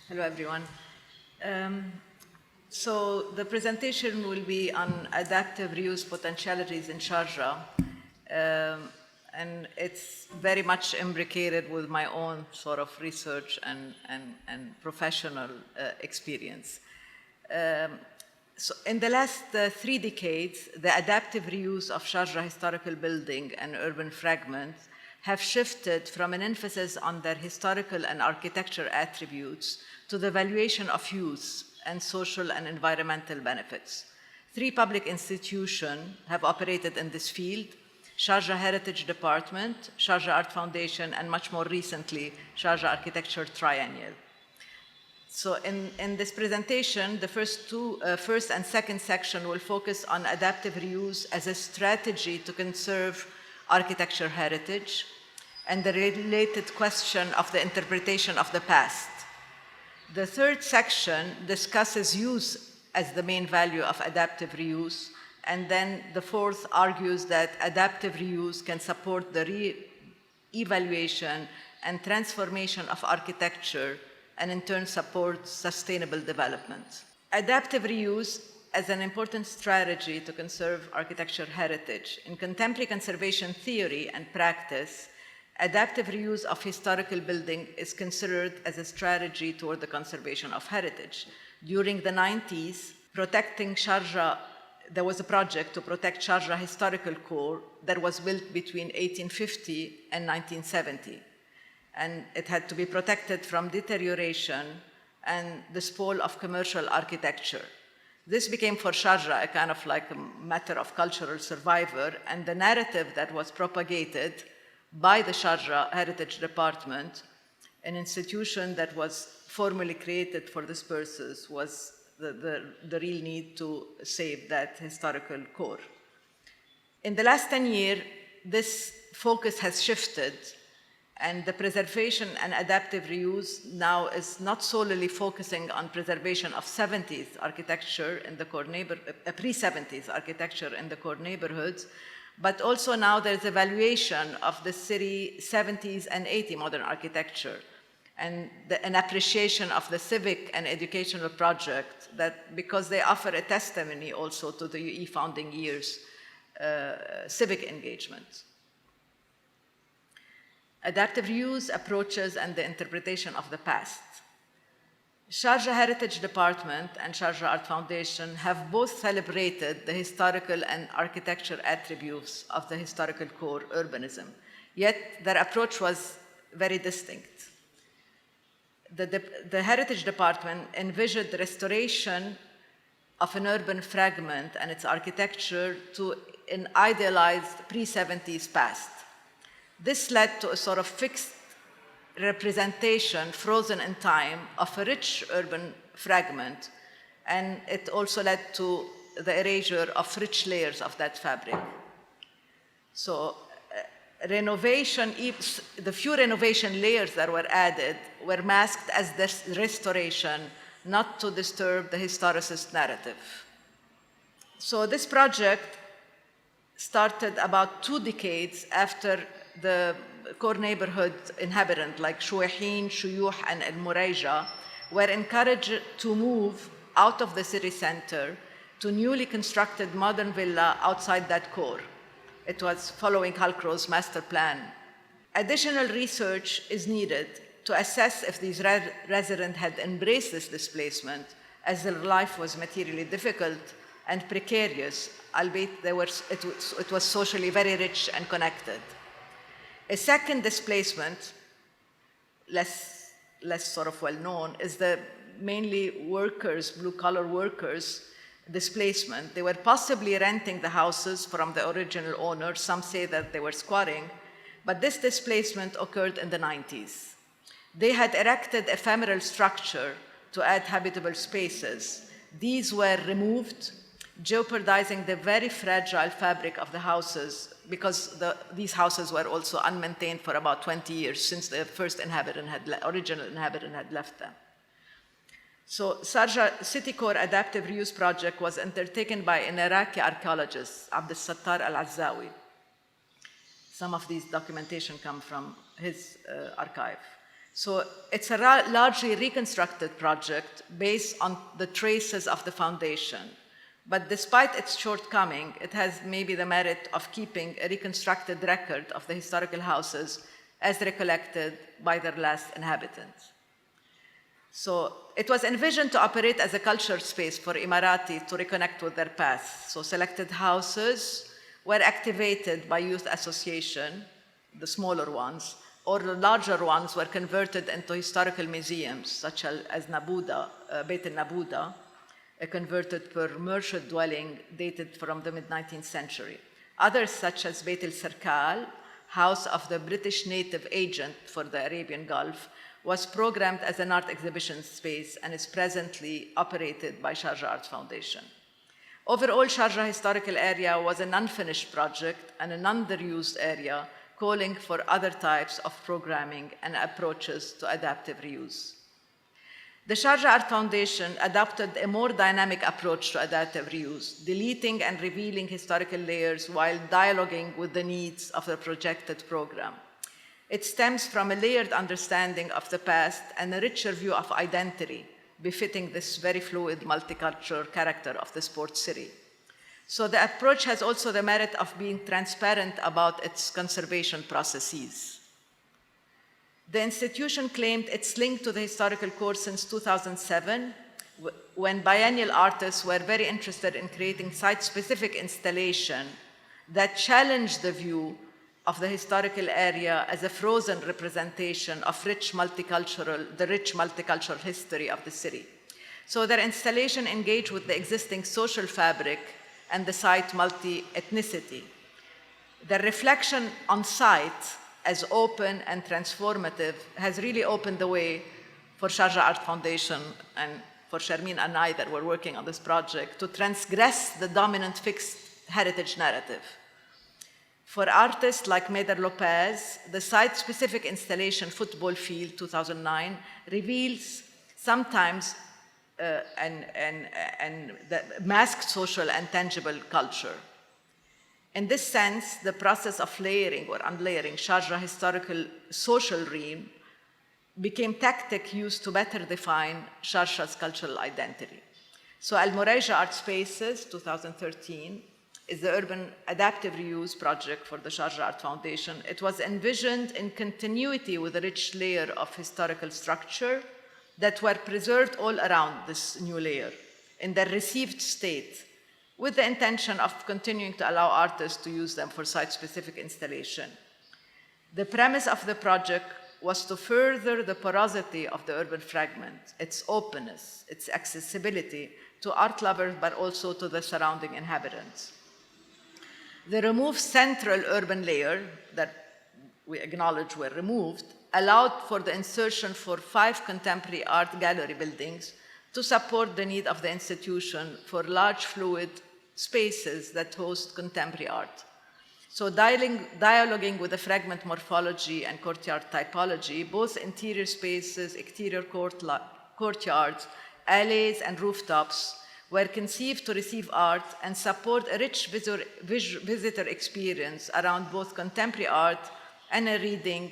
Hello, everyone. So the presentation will be on adaptive reuse potentialities in Sharjah. And it's very much imbricated with my own sort of research and professional experience. So in the last 3 decades, the adaptive reuse of Sharjah historical building and urban fragments have shifted from an emphasis on their historical and architecture attributes to the valuation of use and social and environmental benefits. 3 public institutions have operated in this field: Sharjah Heritage Department, Sharjah Art Foundation, and much more recently, Sharjah Architecture Triennial. So in this presentation, the first and second section will focus on adaptive reuse as a strategy to conserve architecture heritage and the related question of the interpretation of the past. The third section discusses use as the main value of adaptive reuse, and then the fourth argues that adaptive reuse can support the re-evaluation and transformation of architecture and in turn support sustainable development. Adaptive reuse as an important strategy to conserve architecture heritage. In contemporary conservation theory and practice, adaptive reuse of historical building is considered as a strategy toward the conservation of heritage. During the 90s, protecting Sharjah, there was a project to protect Sharjah historical core that was built between 1850 and 1970. And it had to be protected from deterioration and the spoil of commercial architecture. This became for Sharjah a kind of like a matter of cultural survival, and the narrative that was propagated by the Sharjah Heritage Department, an institution that was formally created for this purpose, was the real need to save that historical core. In the last 10 years, this focus has shifted, and the preservation and adaptive reuse now is not solely focusing on preservation of 70s architecture in the core pre-70s architecture in the core neighborhoods, but also now there's evaluation of the city 70s and 80s modern architecture, and an appreciation of the civic and educational project that, because they offer a testimony also to the UE founding years civic engagement. Adaptive reuse approaches and the interpretation of the past. Sharjah Heritage Department and Sharjah Art Foundation have both celebrated the historical and architecture attributes of the historical core urbanism, yet their approach was very distinct. The Heritage Department envisioned the restoration of an urban fragment and its architecture to an idealized pre-70s past. This led to a sort of fixed representation, frozen in time, of a rich urban fragment, and it also led to the erasure of rich layers of that fabric. So renovation, the few renovation layers that were added were masked as this restoration, not to disturb the historicist narrative. So this project started about 2 decades after the core neighborhood inhabitants like Shuwahin, Shuyuh, and El-Mousfy were encouraged to move out of the city center to newly constructed modern villa outside that core. It was following Halcro's master plan. Additional research is needed to assess if these residents had embraced this displacement, as their life was materially difficult and precarious, albeit it was socially very rich and connected. A second displacement, less sort of well known, is the mainly workers, blue-collar workers displacement. They were possibly renting the houses from the original owners. Some say that they were squatting, but this displacement occurred in the 90s. They had erected ephemeral structure to add habitable spaces. These were removed, jeopardizing the very fragile fabric of the houses, because these houses were also unmaintained for about 20 years since the first original inhabitant had left them. So Sharjah City Core Adaptive Reuse Project was undertaken by an Iraqi archaeologist, Abdel Sattar Al-Azzawi. Some of these documentation come from his archive. So it's a largely reconstructed project based on the traces of the foundation. But despite its shortcoming, it has maybe the merit of keeping a reconstructed record of the historical houses as recollected by their last inhabitants. So it was envisioned to operate as a culture space for Emirati to reconnect with their past. So selected houses were activated by youth association, the smaller ones, or the larger ones were converted into historical museums, such as Nabuda, Beit al-Nabuda, a converted per Murshid dwelling dated from the mid-19th century. Others, such as Beit al-Sarkal, house of the British native agent for the Arabian Gulf, was programmed as an art exhibition space and is presently operated by Sharjah Art Foundation. Overall, Sharjah Historical Area was an unfinished project and an underused area, calling for other types of programming and approaches to adaptive reuse. The Sharjah Art Foundation adopted a more dynamic approach to adaptive reuse, deleting and revealing historical layers while dialoguing with the needs of the projected program. It stems from a layered understanding of the past and a richer view of identity, befitting this very fluid, multicultural character of the sports city. So the approach has also the merit of being transparent about its conservation processes. The institution claimed its link to the historical core since 2007, when biennial artists were very interested in creating site-specific installation that challenged the view of the historical area as a frozen representation of the rich multicultural history of the city. So their installation engaged with the existing social fabric and the site multi-ethnicity. The reflection on site as open and transformative has really opened the way for Sharjah Art Foundation and for Sharmeen and I that were working on this project to transgress the dominant fixed heritage narrative. For artists like Meder Lopez, the site-specific installation Football Field 2009 reveals sometimes and the masked social and tangible culture. In this sense, the process of layering or unlayering Sharjah historical social realm became tactic used to better define Sharjah's cultural identity. So Al-Murayja Art Spaces 2013 is the urban adaptive reuse project for the Sharjah Art Foundation. It was envisioned in continuity with a rich layer of historical structure that were preserved all around this new layer in their received state, with the intention of continuing to allow artists to use them for site-specific installation. The premise of the project was to further the porosity of the urban fragment, its openness, its accessibility to art lovers, but also to the surrounding inhabitants. The removed central urban layer that we acknowledge were removed allowed for the insertion for 5 contemporary art gallery buildings to support the need of the institution for large fluid spaces that host contemporary art. So dialoguing with the fragment morphology and courtyard typology, both interior spaces, exterior courtyards, alleys, and rooftops were conceived to receive art and support a rich visitor experience around both contemporary art and a reading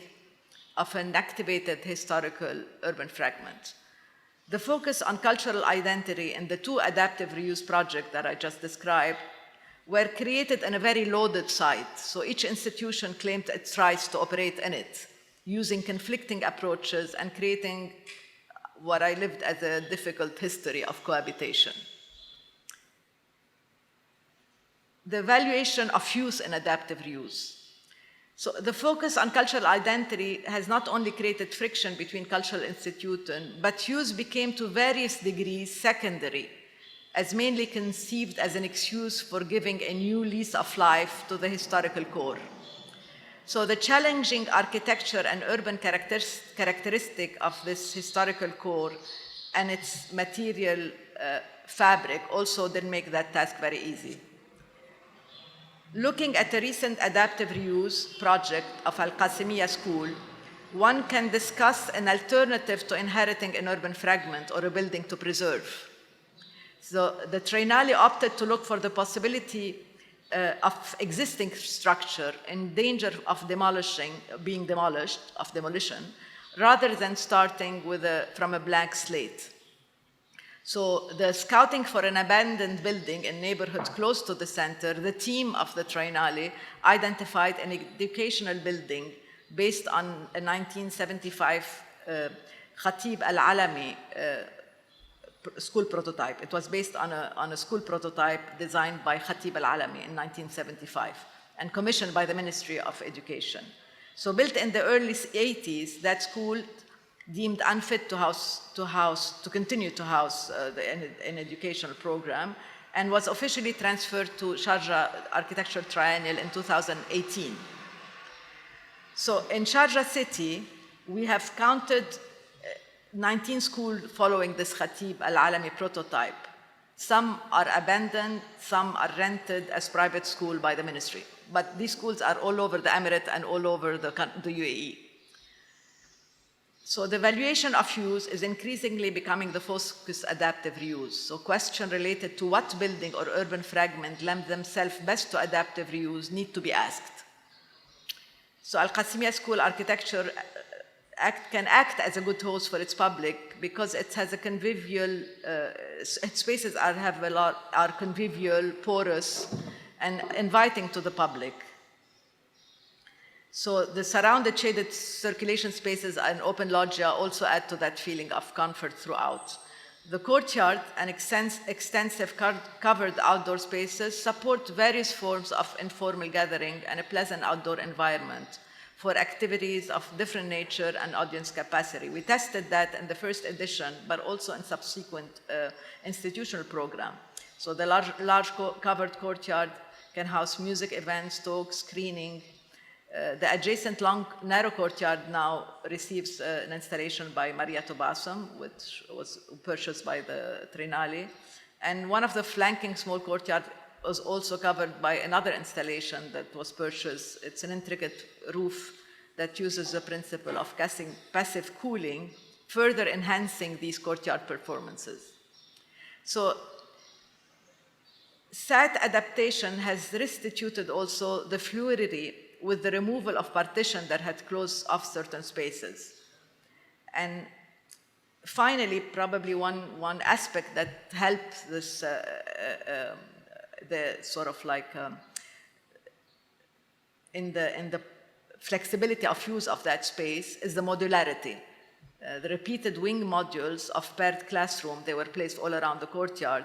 of an activated historical urban fragment. The focus on cultural identity in the 2 adaptive reuse projects that I just described were created in a very loaded site, so each institution claimed its rights to operate in it, using conflicting approaches and creating what I lived as a difficult history of cohabitation. The evaluation of use in adaptive reuse. So the focus on cultural identity has not only created friction between cultural institutions, but use became to various degrees secondary, as mainly conceived as an excuse for giving a new lease of life to the historical core. So the challenging architecture and urban characteristic of this historical core and its material fabric also didn't make that task very easy. Looking at a recent adaptive reuse project of Al-Qasimiyya School, one can discuss an alternative to inheriting an urban fragment or a building to preserve. So the Trainali opted to look for the possibility of existing structure in danger of demolition, rather than starting from a blank slate. So the scouting for an abandoned building in neighborhoods close to the center, the team of the Triennale identified an educational building based on a 1975 Khatib Al-Alami school prototype. It was based on a school prototype designed by Khatib Al-Alami in 1975 and commissioned by the Ministry of Education. So built in the early 80s, that school deemed unfit to continue to house an educational program, and was officially transferred to Sharjah Architectural Triennial in 2018. So in Sharjah city, we have counted 19 schools following this Khatib Al-Alami prototype. Some are abandoned, some are rented as private school by the ministry. But these schools are all over the Emirate and all over the UAE. So the valuation of use is increasingly becoming the focus adaptive reuse. So questions related to what building or urban fragment lend themselves best to adaptive reuse need to be asked. So Al-Qasimiya School Architecture can act as a good host for its public because it has a convivial, its spaces are convivial, porous, and inviting to the public. So the surrounded shaded circulation spaces and open loggia also add to that feeling of comfort throughout. The courtyard and extensive covered outdoor spaces support various forms of informal gathering and a pleasant outdoor environment for activities of different nature and audience capacity. We tested that in the first edition, but also in subsequent institutional program. So the large covered courtyard can house music events, talks, screening. The adjacent long, narrow courtyard now receives an installation by Maria Tobasum, which was purchased by the Triennale. And one of the flanking small courtyard was also covered by another installation that was purchased. It's an intricate roof that uses the principle of passive cooling, further enhancing these courtyard performances. So site adaptation has restituted also the fluidity with the removal of partition that had closed off certain spaces. And finally, probably one aspect that helped this, the sort of like, in the flexibility of use of that space is the modularity. The repeated wing modules of paired classroom, they were placed all around the courtyard.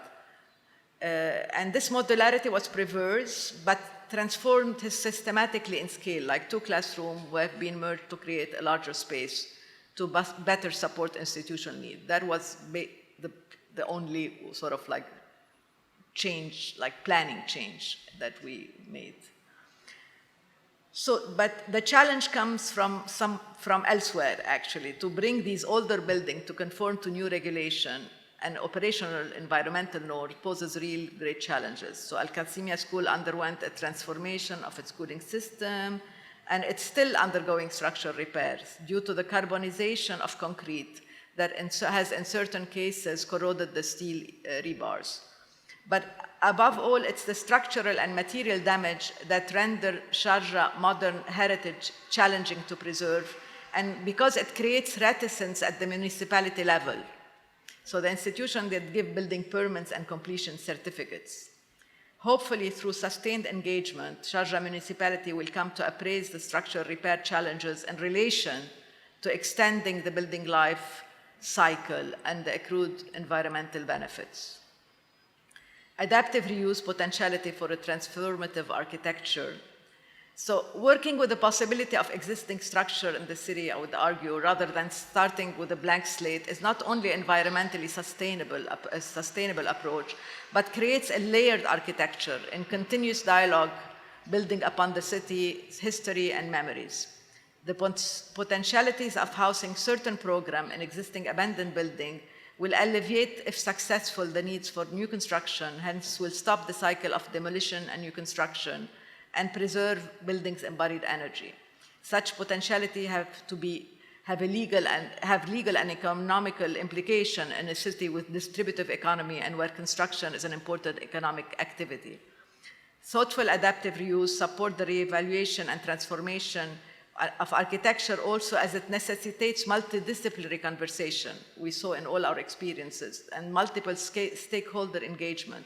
And this modularity was preserved, but transformed systematically in scale, like two classrooms have been merged to create a larger space to better support institutional need. That was the only sort of like change, like planning change that we made. So, but the challenge comes from elsewhere, actually, to bring these older buildings to conform to new regulation and operational environmental norms poses real great challenges. So Al-Qasimiya School underwent a transformation of its cooling system, and it's still undergoing structural repairs due to the carbonization of concrete that has in certain cases corroded the steel rebars. But above all, it's the structural and material damage that render Sharjah modern heritage challenging to preserve, and because it creates reticence at the municipality level. So the institution that give building permits and completion certificates. Hopefully, through sustained engagement, Sharjah municipality will come to appraise the structural repair challenges in relation to extending the building life cycle and the accrued environmental benefits. Adaptive reuse potentiality for a transformative architecture. So working with the possibility of existing structure in the city, I would argue, rather than starting with a blank slate, is not only environmentally a sustainable approach, but creates a layered architecture in continuous dialogue, building upon the city's history and memories. The potentialities of housing certain program in existing abandoned building will alleviate, if successful, the needs for new construction, hence will stop the cycle of demolition and new construction, and preserve buildings' embodied energy. Such potentiality have legal and economical implication in a city with distributive economy and where construction is an important economic activity. Thoughtful adaptive reuse support the reevaluation and transformation architecture also as it necessitates multidisciplinary conversation, we saw in all our experiences, and multiple stakeholder engagement.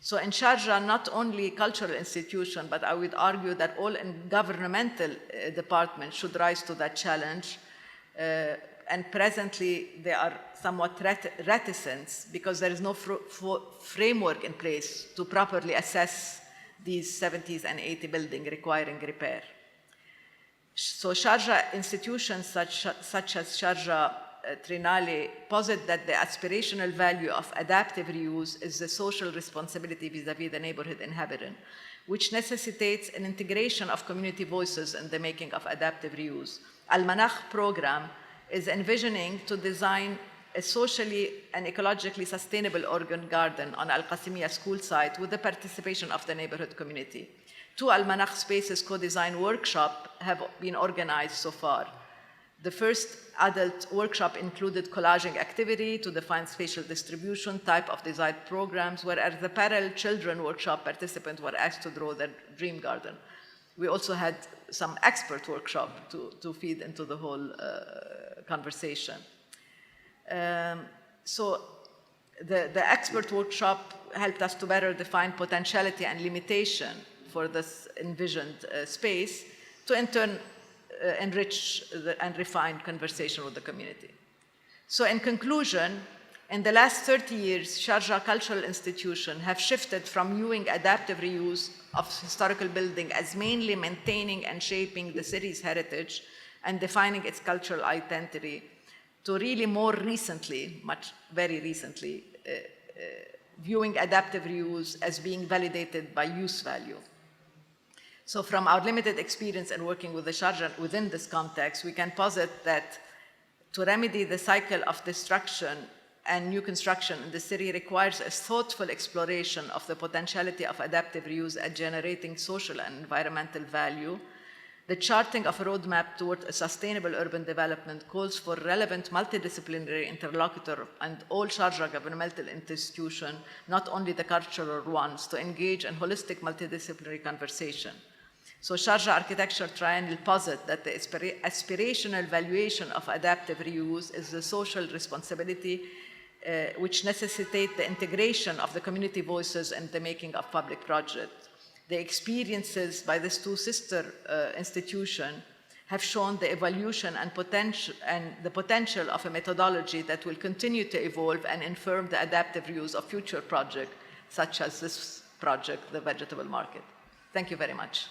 So in Sharjah, not only cultural institution, but I would argue that all governmental departments should rise to that challenge. And presently, they are somewhat reticent because there is no framework in place to properly assess these 70s and 80 buildings requiring repair. So Sharjah institutions such as Sharjah Trinale posit that the aspirational value of adaptive reuse is the social responsibility vis-à-vis the neighborhood inhabitant, which necessitates an integration of community voices in the making of adaptive reuse. Al-Manakh program is envisioning to design a socially and ecologically sustainable urban garden on Al-Qasimiyya school site with the participation of the neighborhood community. 2 Al-Manakh Spaces co-design workshops have been organized so far. The first adult workshop included collaging activity to define spatial distribution, type of desired programs, whereas the parallel children workshop participants were asked to draw their dream garden. We also had some expert workshop to feed into the whole conversation. So the expert workshop helped us to better define potentiality and limitation for this envisioned space, to in turn enrich and refine conversation with the community. So in conclusion, in the last 30 years, Sharjah cultural institutions have shifted from viewing adaptive reuse of historical building as mainly maintaining and shaping the city's heritage and defining its cultural identity, to really more recently, very recently, viewing adaptive reuse as being validated by use value. So from our limited experience in working with the Sharjah within this context, we can posit that to remedy the cycle of destruction and new construction in the city requires a thoughtful exploration of the potentiality of adaptive reuse at generating social and environmental value. The charting of a roadmap toward a sustainable urban development calls for relevant multidisciplinary interlocutor and all Sharjah governmental institutions, not only the cultural ones, to engage in holistic multidisciplinary conversation. So Sharjah Architecture Triangle posit that the aspirational valuation of adaptive reuse is the social responsibility which necessitate the integration of the community voices in the making of public projects. The experiences by these 2 sister institutions have shown the evolution and the potential of a methodology that will continue to evolve and inform the adaptive reuse of future projects, such as this project, the vegetable market. Thank you very much.